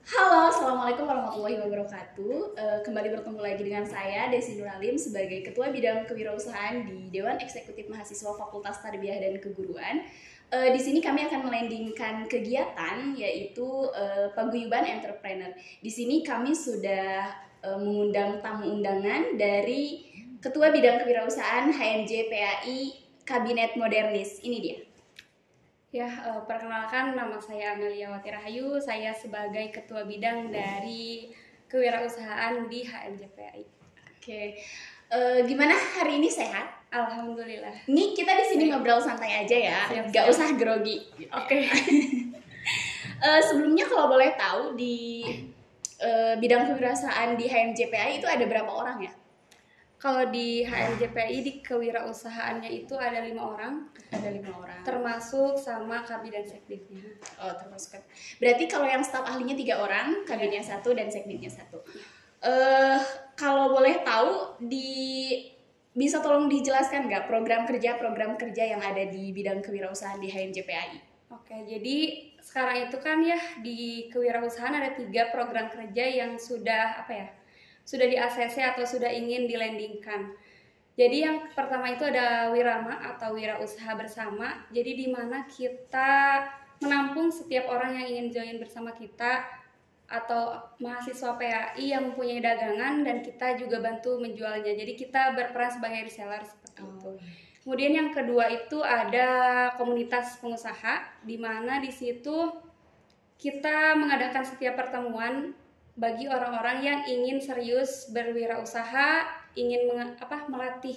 Halo, Assalamualaikum warahmatullahi wabarakatuh. Kembali bertemu lagi dengan saya, Desi Nuralim, sebagai Ketua Bidang Kewirausahaan di Dewan Eksekutif Mahasiswa Fakultas Tarbiyah dan Keguruan. Di sini kami akan melandingkan kegiatan, yaitu Paguyuban Entrepreneur. Di sini kami sudah mengundang tamu undangan dari Ketua Bidang Kewirausahaan HMJ PAI Kabinet Modernis. Ini dia. Perkenalkan, nama saya Amelia Wati Rahayu. Saya sebagai Ketua Bidang dari Kewirausahaan di HMJPAI. Oke, gimana hari ini, sehat? Alhamdulillah. Ini kita di sini ngobrol santai aja ya, nggak usah grogi. Oke. Sebelumnya kalau boleh tahu di bidang kewirausahaan di HMJPAI itu ada berapa orang ya? Kalau di HMJPAI di kewirausahaannya itu ada 5 orang. Ada 5 orang. Termasuk sama Kabid dan Sekditnya. Oh, termasuk. Berarti kalau yang staf ahlinya 3 orang, Kabidnya 1 dan Sekditnya 1. Kalau boleh tahu, bisa tolong dijelaskan nggak program kerja yang ada di bidang kewirausahaan di HMJPAI? Oke, jadi sekarang itu kan ya di kewirausahaan ada 3 program kerja yang sudah sudah di ACC atau sudah ingin dilandingkan. Jadi yang pertama itu ada Wirama atau Wirausaha Bersama. Jadi di mana kita menampung setiap orang yang ingin join bersama kita atau mahasiswa PAI yang mempunyai dagangan dan kita juga bantu menjualnya. Jadi kita berperan sebagai reseller seperti itu. Kemudian yang kedua itu ada komunitas pengusaha, di mana di situ kita mengadakan setiap pertemuan bagi orang-orang yang ingin serius berwirausaha, ingin melatih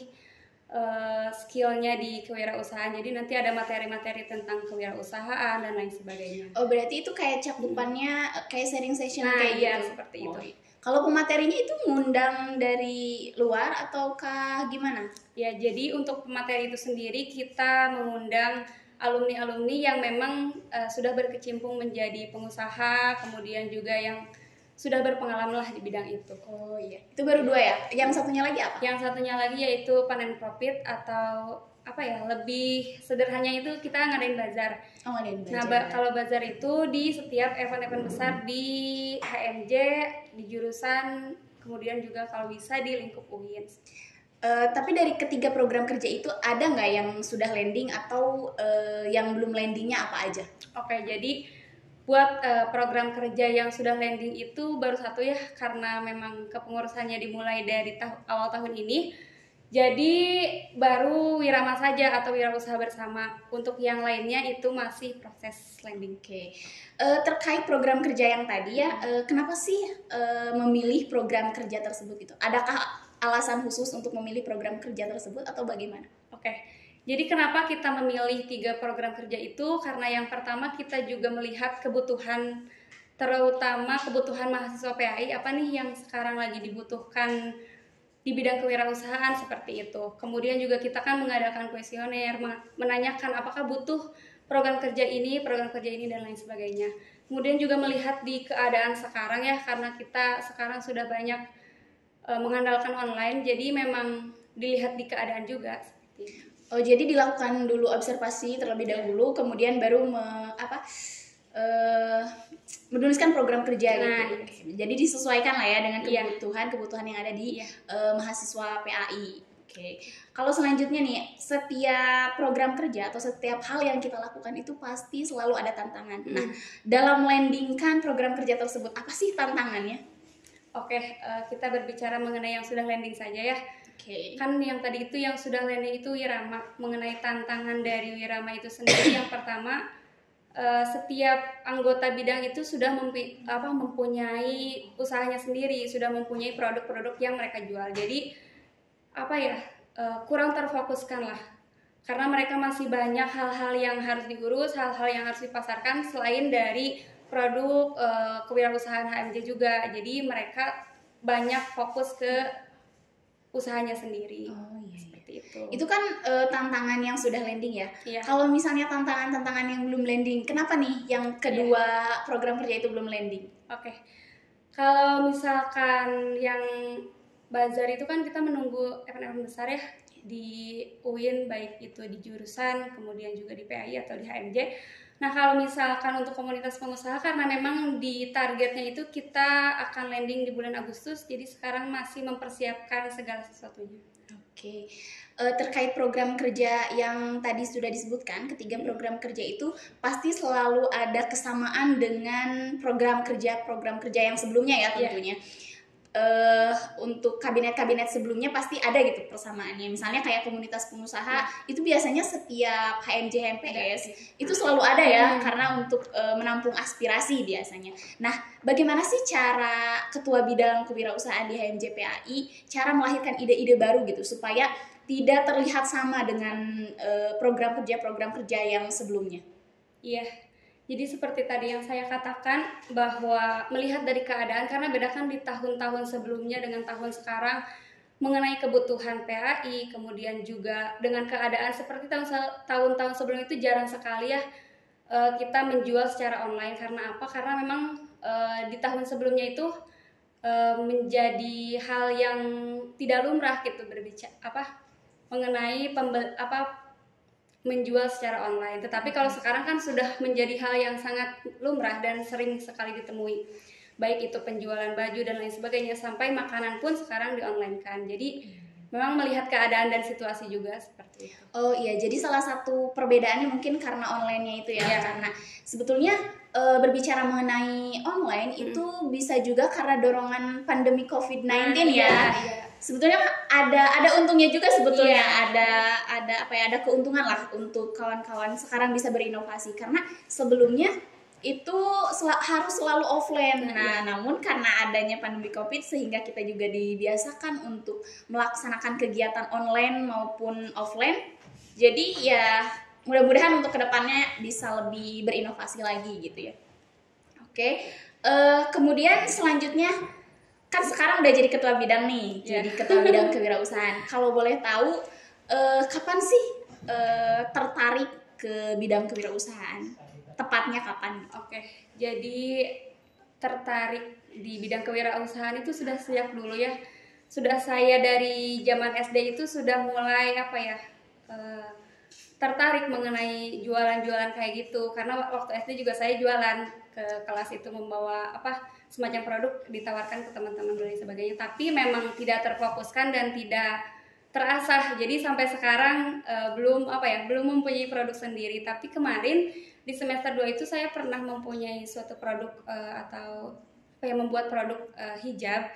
skillnya di kewirausahaan. Jadi nanti ada materi-materi tentang kewirausahaan dan lain sebagainya. Oh, berarti itu kayak cakupannya kayak sharing session kayak iya, gitu. Seperti itu. Kalau pematerinya itu ngundang dari luar ataukah gimana? Ya, jadi untuk pemateri itu sendiri kita mengundang alumni-alumni yang memang sudah berkecimpung menjadi pengusaha, kemudian juga yang sudah berpengalaman lah di bidang itu. Oh iya, itu baru 2 ya? Yang satunya lagi apa? Yang satunya lagi yaitu panen profit atau lebih sederhananya itu kita ngadain bazar. Oh, ngadain bazar. Nah, kalau bazar itu di setiap event-event besar di HMJ, di jurusan, kemudian juga kalau bisa di lingkup UIN. Tapi dari ketiga program kerja itu ada nggak yang sudah landing atau yang belum landingnya apa aja? Oke, jadi buat program kerja yang sudah landing itu baru 1 ya, karena memang kepengurusannya dimulai dari awal tahun ini. Jadi baru Wirama saja atau Wirausaha Bersama. Untuk yang lainnya itu masih proses landing. Oke. Terkait program kerja yang tadi ya, kenapa sih memilih program kerja tersebut itu? Adakah alasan khusus untuk memilih program kerja tersebut atau bagaimana? Oke. Jadi kenapa kita memilih 3 program kerja itu? Karena yang pertama kita juga melihat kebutuhan, terutama kebutuhan mahasiswa PAI, apa nih yang sekarang lagi dibutuhkan di bidang kewirausahaan seperti itu. Kemudian juga kita kan mengadakan kuesioner, menanyakan apakah butuh program kerja ini, dan lain sebagainya. Kemudian juga melihat di keadaan sekarang ya, karena kita sekarang sudah banyak mengandalkan online, jadi memang dilihat di keadaan juga seperti itu. Oh, jadi dilakukan dulu observasi terlebih dahulu, kemudian baru menuliskan program kerja gitu. Jadi disesuaikan lah ya dengan kebutuhan yang ada di mahasiswa PAI. Oke. Kalau selanjutnya nih, setiap program kerja atau setiap hal yang kita lakukan itu pasti selalu ada tantangan. Nah, dalam melandingkan program kerja tersebut, apa sih tantangannya? Oke, kita berbicara mengenai yang sudah landing saja ya. Kan yang tadi itu yang sudah landing itu Wirama. Mengenai tantangan dari Wirama itu sendiri, yang pertama, setiap anggota bidang itu sudah mempunyai usahanya sendiri, sudah mempunyai produk-produk yang mereka jual. Jadi kurang terfokuskan lah, karena mereka masih banyak hal-hal yang harus diurus, hal-hal yang harus dipasarkan selain dari produk kewirausahaan HMJ juga. Jadi mereka banyak fokus ke usahanya sendiri. Oh iya, seperti itu. Itu kan tantangan yang sudah landing ya. Iya. Kalau misalnya tantangan yang belum landing, kenapa nih yang kedua program kerja itu belum landing? Oke. Kalau misalkan yang bazar itu kan kita menunggu event-event besar ya di UIN, baik itu di jurusan, kemudian juga di PAI atau di HMJ. Nah, kalau misalkan untuk komunitas pengusaha, karena memang di targetnya itu kita akan landing di bulan Agustus, jadi sekarang masih mempersiapkan segala sesuatunya. Oke. Terkait program kerja yang tadi sudah disebutkan, ketiga program kerja itu pasti selalu ada kesamaan dengan program kerja yang sebelumnya ya tentunya. Untuk kabinet-kabinet sebelumnya pasti ada gitu persamaannya. Misalnya kayak komunitas pengusaha itu biasanya setiap HMJ HMPS itu selalu ada ya, karena untuk menampung aspirasi biasanya. Nah, bagaimana sih cara ketua bidang kewirausahaan di HMJ PAI cara melahirkan ide-ide baru gitu supaya tidak terlihat sama dengan program kerja yang sebelumnya? Iya. Jadi seperti tadi yang saya katakan, bahwa melihat dari keadaan, karena bedakan di tahun-tahun sebelumnya dengan tahun sekarang mengenai kebutuhan PAI, kemudian juga dengan keadaan seperti tahun-tahun sebelum itu jarang sekali ya kita menjual secara online. Karena apa? Karena memang di tahun sebelumnya itu menjadi hal yang tidak lumrah gitu berbicara mengenai menjual secara online. Tetapi kalau sekarang kan sudah menjadi hal yang sangat lumrah dan sering sekali ditemui. Baik itu penjualan baju dan lain sebagainya, sampai makanan pun sekarang di-online kan. Jadi memang melihat keadaan dan situasi juga seperti itu. Oh iya, jadi salah satu perbedaannya mungkin karena online-nya itu ya. Karena sebetulnya berbicara mengenai online itu bisa juga karena dorongan pandemi COVID-19 ya. Sebetulnya ada untungnya juga sebetulnya. Ada keuntungan lah untuk kawan-kawan sekarang bisa berinovasi, karena sebelumnya itu harus selalu offline. Nah, namun karena adanya pandemi COVID sehingga kita juga dibiasakan untuk melaksanakan kegiatan online maupun offline. Jadi ya mudah-mudahan untuk kedepannya bisa lebih berinovasi lagi gitu ya. Oke. Kemudian selanjutnya kan sekarang udah jadi ketua bidang nih, jadi ketua bidang kewirausahaan. Kalau boleh tahu kapan sih tertarik ke bidang kewirausahaan? Tepatnya kapan? Oke, jadi tertarik di bidang kewirausahaan itu sudah sejak dulu ya. Sudah saya dari zaman SD itu sudah mulai tertarik mengenai jualan-jualan kayak gitu. Karena waktu SD juga saya jualan ke kelas itu, membawa semacam produk ditawarkan ke teman-teman dan sebagainya. Tapi memang tidak terfokuskan dan tidak terasah. Jadi sampai sekarang belum mempunyai produk sendiri. Tapi kemarin di semester 2 itu saya pernah mempunyai suatu produk membuat produk hijab.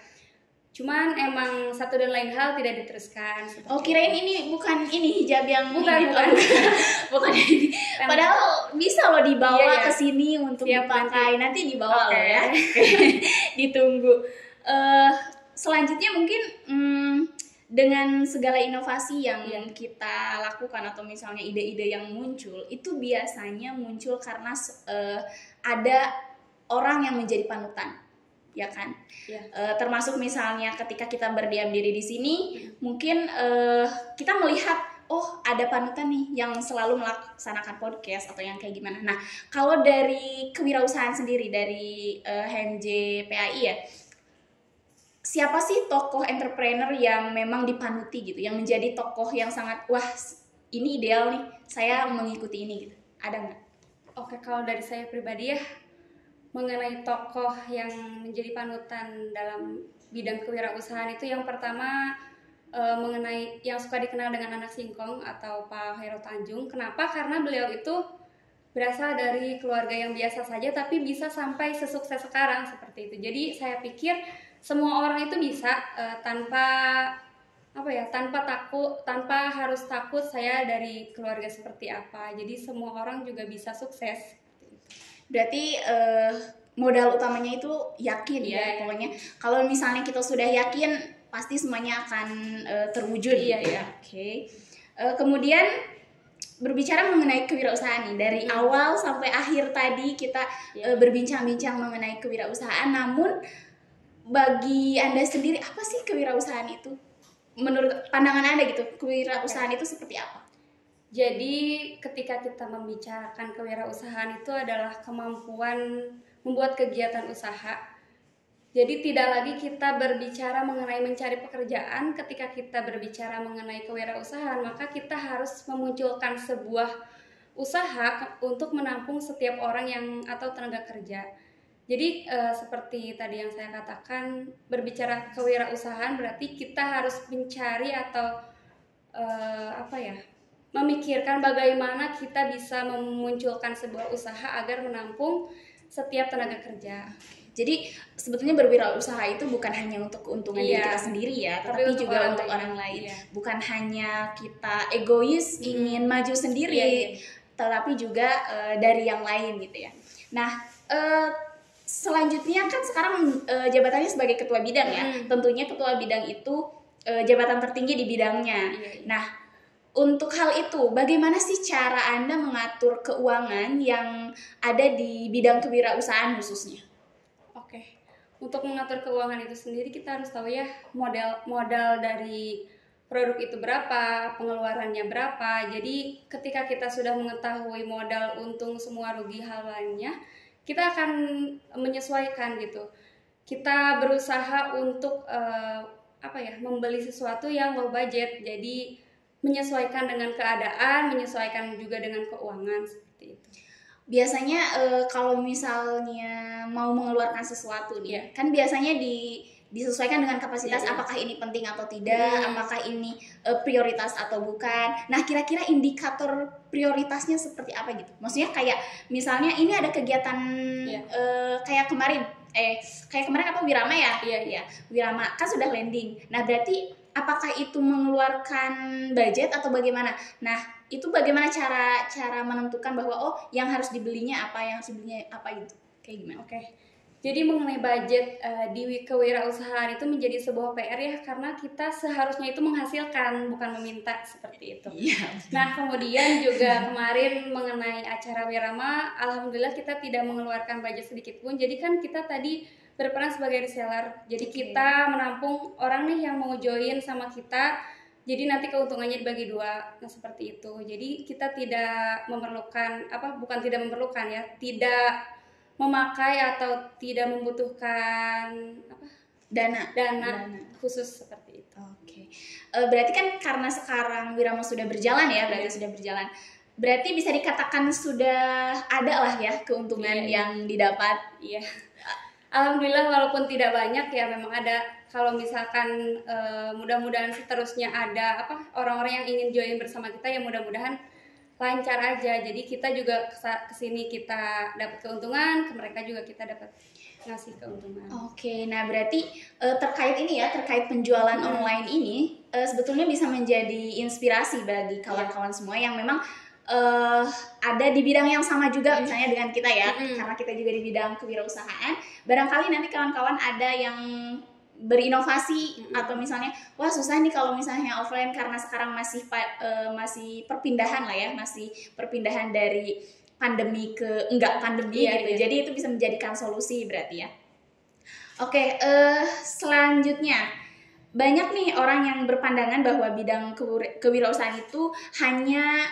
Cuman emang satu dan lain hal tidak diteruskan. Oh, kirain ini bukan hijab yang bukan. Bukan ini. Padahal bisa loh dibawa ke sini untuk dipakai. Nanti dibawa loh ya. Ditunggu. Selanjutnya mungkin dengan segala inovasi yang kita lakukan atau misalnya ide-ide yang muncul, itu biasanya muncul karena ada orang yang menjadi panutan, ya kan? Termasuk misalnya ketika kita berdiam diri di sini, mungkin kita melihat ada panutan nih yang selalu melaksanakan podcast atau yang kayak gimana. Nah, kalau dari kewirausahaan sendiri dari HMJ PAI ya, siapa sih tokoh entrepreneur yang memang dipanuti gitu, yang menjadi tokoh yang sangat ini ideal nih, saya mengikuti ini gitu, ada nggak? Oke, kalau dari saya pribadi ya, mengenai tokoh yang menjadi panutan dalam bidang kewirausahaan itu yang pertama mengenai yang suka dikenal dengan anak singkong atau Pak Heru Tanjung. Kenapa? Karena beliau itu berasal dari keluarga yang biasa saja tapi bisa sampai sesukses sekarang seperti itu. Jadi saya pikir semua orang itu bisa tanpa harus takut saya dari keluarga seperti apa. Jadi semua orang juga bisa sukses. Berarti modal utamanya itu yakin ya. Pokoknya kalau misalnya kita sudah yakin pasti semuanya akan terwujud gitu ya. Oke. Kemudian berbicara mengenai kewirausahaan nih, dari awal sampai akhir tadi kita berbincang-bincang mengenai kewirausahaan, namun bagi Anda sendiri apa sih kewirausahaan itu? Menurut pandangan Anda gitu, kewirausahaan itu seperti apa? Jadi ketika kita membicarakan kewirausahaan itu adalah kemampuan membuat kegiatan usaha. Jadi tidak lagi kita berbicara mengenai mencari pekerjaan. Ketika kita berbicara mengenai kewirausahaan, maka kita harus memunculkan sebuah usaha untuk menampung setiap orang yang atau tenaga kerja. Jadi seperti tadi yang saya katakan, berbicara kewirausahaan berarti kita harus mencari atau memikirkan bagaimana kita bisa memunculkan sebuah usaha agar menampung setiap tenaga kerja. Jadi sebetulnya berwirausaha itu bukan hanya untuk keuntungan diri kita sendiri ya, tapi juga untuk orang lain. Bukan hanya kita egois ingin maju sendiri, tetapi juga dari yang lain gitu ya. Nah, selanjutnya kan sekarang jabatannya sebagai ketua bidang ya. Tentunya ketua bidang itu jabatan tertinggi di bidangnya. Nah, untuk hal itu, bagaimana sih cara Anda mengatur keuangan yang ada di bidang kewirausahaan khususnya? Oke, untuk mengatur keuangan itu sendiri kita harus tahu ya modal dari produk itu berapa, pengeluarannya berapa. Jadi ketika kita sudah mengetahui modal, untung, semua rugi hal lainnya, kita akan menyesuaikan gitu. Kita berusaha untuk membeli sesuatu yang low budget. Jadi menyesuaikan dengan keadaan, menyesuaikan juga dengan keuangan seperti itu. Biasanya kalau misalnya mau mengeluarkan sesuatu nih, kan biasanya disesuaikan dengan kapasitas, apakah ini penting atau tidak, apakah ini prioritas atau bukan. Nah, kira-kira indikator prioritasnya seperti apa gitu? Maksudnya kayak misalnya ini ada kegiatan kayak kemarin apa Wirama ya? Iya. Wirama kan sudah landing. Nah, berarti apakah itu mengeluarkan budget atau bagaimana? Nah, itu bagaimana cara menentukan bahwa yang harus dibelinya apa, yang harus dibelinya apa gitu? Kayak gimana? Oke. Jadi mengenai budget di kewirausahaan itu menjadi sebuah PR ya, karena kita seharusnya itu menghasilkan, bukan meminta seperti itu. Nah, kemudian juga kemarin mengenai acara Wirama, alhamdulillah kita tidak mengeluarkan budget sedikit pun. Jadi kan kita tadi berperan sebagai reseller. Jadi kita menampung orang nih yang mau join sama kita. Jadi nanti keuntungannya dibagi 2. Nah, seperti itu. Jadi kita tidak tidak memakai atau tidak membutuhkan dana khusus seperti itu. Oke. Berarti kan karena sekarang Wirama sudah berjalan ya, berarti bisa dikatakan sudah ada lah ya keuntungan yang didapat. Iya. Alhamdulillah, walaupun tidak banyak ya, memang ada. Kalau misalkan mudah-mudahan seterusnya ada orang-orang yang ingin join bersama kita, ya mudah-mudahan lancar aja. Jadi kita juga kesini kita dapat keuntungan, ke mereka juga kita dapat ngasih keuntungan. Oke, nah berarti terkait penjualan online ini sebetulnya bisa menjadi inspirasi bagi kawan-kawan semua yang memang ada di bidang yang sama juga misalnya dengan kita ya, karena kita juga di bidang kewirausahaan. Barangkali nanti kawan-kawan ada yang berinovasi atau misalnya wah susah nih kalau misalnya offline karena sekarang masih perpindahan lah ya, masih perpindahan dari pandemi ke enggak pandemi gitu. Jadi itu bisa menjadikan solusi berarti ya. Oke, selanjutnya banyak nih orang yang berpandangan bahwa bidang kewirausahaan itu hanya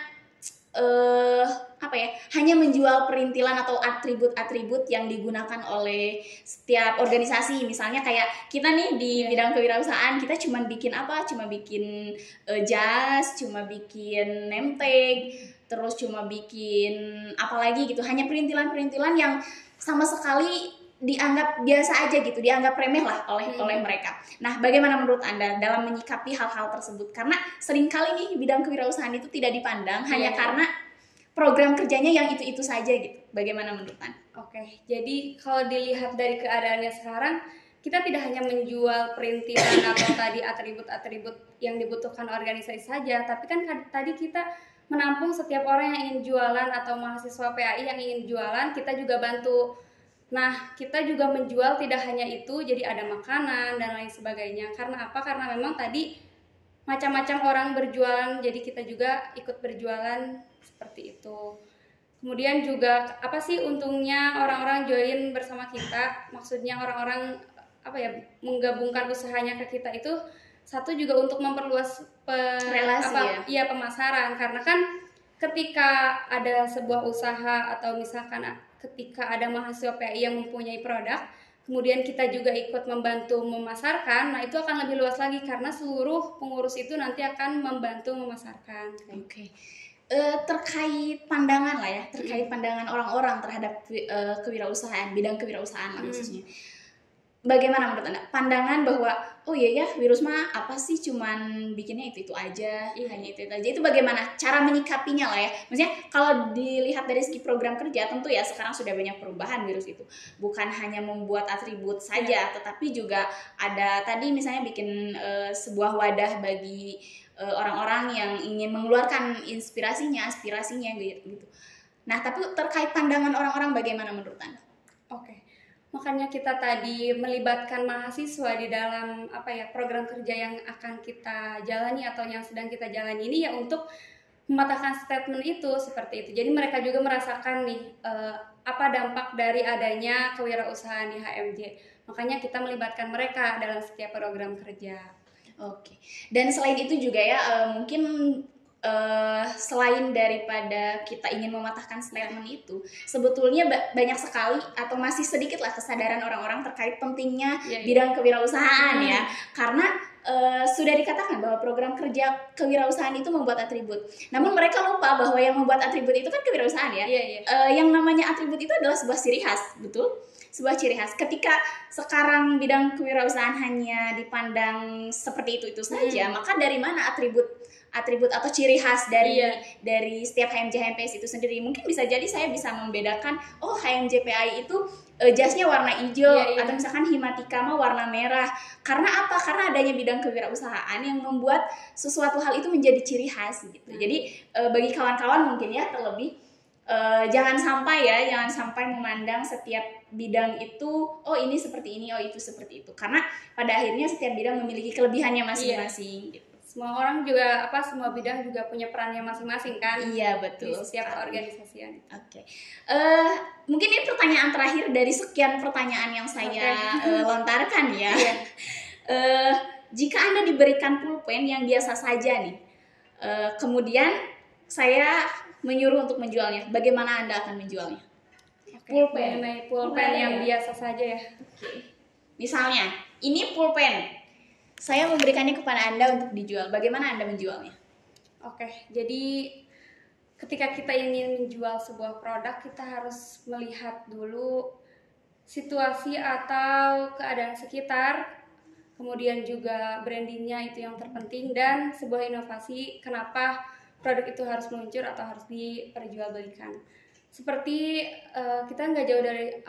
hanya menjual perintilan atau atribut-atribut yang digunakan oleh setiap organisasi. Misalnya kayak kita nih di bidang kewirausahaan, kita cuma bikin jas, cuma bikin name tag, terus cuma bikin apalagi gitu, hanya perintilan-perintilan yang sama sekali dianggap biasa aja gitu, dianggap remeh lah oleh mereka. Nah, bagaimana menurut Anda dalam menyikapi hal-hal tersebut? Karena seringkali nih bidang kewirausahaan itu tidak dipandang hanya karena program kerjanya yang itu-itu saja gitu. Bagaimana menurut Anda? Oke, jadi kalau dilihat dari keadaannya sekarang, kita tidak hanya menjual perintilan atau tadi atribut-atribut yang dibutuhkan organisasi saja, tapi kan tadi kita menampung setiap orang yang ingin jualan atau mahasiswa PAI yang ingin jualan, kita juga bantu. Nah, kita juga menjual tidak hanya itu, jadi ada makanan dan lain sebagainya. Karena apa? Karena memang tadi macam-macam orang berjualan, jadi kita juga ikut berjualan seperti itu. Kemudian juga apa sih untungnya orang-orang join bersama kita? Maksudnya orang-orang menggabungkan usahanya ke kita itu, satu juga untuk memperluas relasi pemasaran. Karena kan ketika ada sebuah usaha atau misalkan ketika ada mahasiswa PAI yang mempunyai produk, kemudian kita juga ikut membantu memasarkan, nah itu akan lebih luas lagi karena seluruh pengurus itu nanti akan membantu memasarkan. Oke. Terkait pandangan lah ya, terkait pandangan orang-orang terhadap kewirausahaan, bidang kewirausahaan lah khususnya. Bagaimana menurut Anda pandangan bahwa oh iya ya Wirusma apa sih cuman bikinnya itu aja, hanya itu aja, itu bagaimana cara menyikapinya lah ya. Maksudnya kalau dilihat dari segi program kerja tentu ya sekarang sudah banyak perubahan Wirus itu. Bukan hanya membuat atribut saja, tetapi juga ada tadi misalnya bikin sebuah wadah bagi orang-orang yang ingin mengeluarkan inspirasinya, aspirasinya gitu. Nah, tapi terkait pandangan orang-orang bagaimana menurut Anda? Oke. Makanya kita tadi melibatkan mahasiswa di dalam program kerja yang akan kita jalani atau yang sedang kita jalani ini ya untuk mematahkan statement itu seperti itu. Jadi mereka juga merasakan nih apa dampak dari adanya kewirausahaan di HMJ. Makanya kita melibatkan mereka dalam setiap program kerja. Oke. Dan selain itu juga ya mungkin selain daripada kita ingin mematahkan statement itu, sebetulnya banyak sekali atau masih sedikit lah kesadaran orang-orang terkait pentingnya bidang kewirausahaan ya, karena sudah dikatakan bahwa program kerja kewirausahaan itu membuat atribut. Namun mereka lupa bahwa yang membuat atribut itu kan kewirausahaan ya. Yang namanya atribut itu adalah sebuah ciri khas, betul? Sebuah ciri khas. Ketika sekarang bidang kewirausahaan hanya dipandang seperti itu saja, maka dari mana atribut atau ciri khas dari setiap HMJ HMPS itu sendiri? Mungkin bisa jadi saya bisa membedakan, oh HMJ PAI itu jasnya warna hijau, atau misalkan Himatika mah warna merah. Karena apa? Karena adanya bidang kewirausahaan yang membuat sesuatu hal itu menjadi ciri khas gitu. Jadi bagi kawan-kawan mungkin ya terlebih jangan sampai memandang setiap bidang itu oh ini seperti ini, oh itu seperti itu. Karena pada akhirnya setiap bidang memiliki kelebihannya masing-masing gitu. Semua orang juga semua bidang juga punya perannya masing-masing kan? Iya betul. Di setiap organisasi. Oke. Mungkin ini pertanyaan terakhir dari sekian pertanyaan yang saya lontarkan ya. Jika Anda diberikan pulpen yang biasa saja nih, kemudian saya menyuruh untuk menjualnya, bagaimana Anda akan menjualnya? Pulpen yang biasa saja ya. Misalnya, ini pulpen. Saya memberikannya kepada Anda untuk dijual. Bagaimana Anda menjualnya? Oke, jadi ketika kita ingin menjual sebuah produk, kita harus melihat dulu situasi atau keadaan sekitar, kemudian juga brandingnya itu yang terpenting, dan sebuah inovasi kenapa produk itu harus meluncur atau harus diperjualbelikan. Seperti kita nggak jauh dari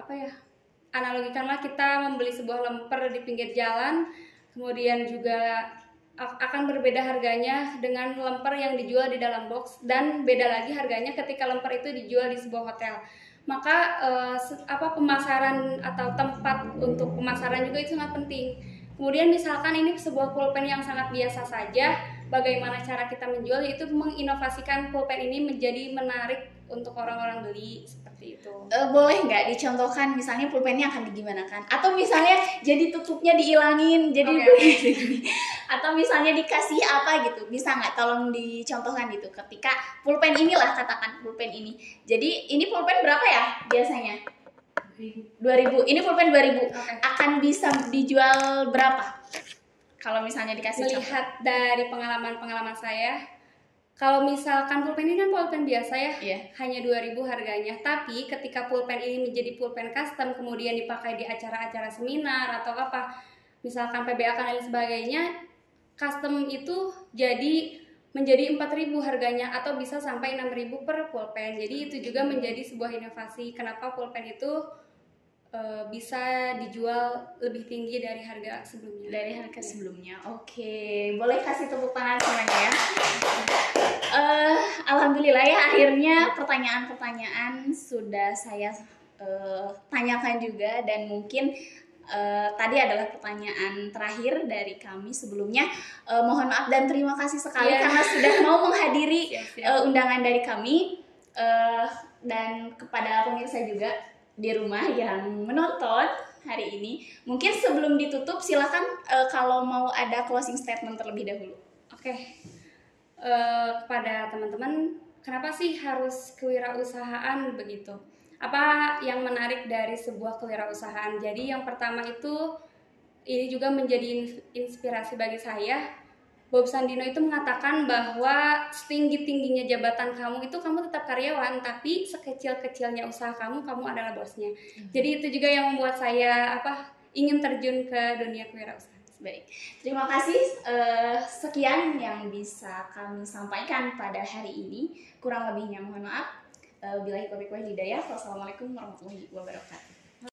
analogikanlah kita membeli sebuah lemper di pinggir jalan, kemudian juga akan berbeda harganya dengan lemper yang dijual di dalam box, dan beda lagi harganya ketika lemper itu dijual di sebuah hotel. Maka pemasaran atau tempat untuk pemasaran juga itu sangat penting. Kemudian misalkan ini sebuah pulpen yang sangat biasa saja, bagaimana cara kita menjual, yaitu menginovasikan pulpen ini menjadi menarik untuk orang-orang beli seperti itu. Boleh nggak dicontohkan misalnya pulpennya akan digimanakan? Atau misalnya jadi tutupnya dihilangin, jadi atau misalnya dikasih apa gitu? Bisa nggak tolong dicontohkan gitu? Ketika pulpen inilah, katakan pulpen ini. Jadi ini pulpen berapa ya biasanya? 2000. Ini pulpen 2000. Akan bisa dijual berapa? Kalau misalnya dikasih melihat contoh. Dari pengalaman saya, kalau misalkan pulpen ini kan pulpen biasa ya, hanya 2000 harganya. Tapi ketika pulpen ini menjadi pulpen custom, kemudian dipakai di acara-acara seminar atau misalkan PBAK dan lain sebagainya, custom itu menjadi 4000 harganya, atau bisa sampai 6000 per pulpen. Jadi itu juga menjadi sebuah inovasi kenapa pulpen itu bisa dijual lebih tinggi dari harga sebelumnya. Oke, boleh kasih tepuk tangan semuanya ya. Alhamdulillah ya, akhirnya pertanyaan-pertanyaan sudah saya tanyakan juga, dan mungkin tadi adalah pertanyaan terakhir dari kami sebelumnya. Mohon maaf dan terima kasih sekali karena sudah mau menghadiri undangan dari kami, dan kepada pemirsa juga di rumah yang menonton hari ini. Mungkin sebelum ditutup silakan kalau mau ada closing statement terlebih dahulu. Oke. Kepada teman-teman, kenapa sih harus kewirausahaan begitu? Apa yang menarik dari sebuah kewirausahaan? Jadi yang pertama itu, ini juga menjadi inspirasi bagi saya. Bob Sandino itu mengatakan bahwa setinggi-tingginya jabatan kamu itu kamu tetap karyawan, tapi sekecil-kecilnya usaha kamu adalah bosnya. Jadi itu juga yang membuat saya ingin terjun ke dunia kewirausahaan. Baik, terima kasih. Sekian yang bisa kami sampaikan pada hari ini. Kurang lebihnya mohon maaf. Billahi taufiq wal hidayah. Wassalamualaikum warahmatullahi wabarakatuh.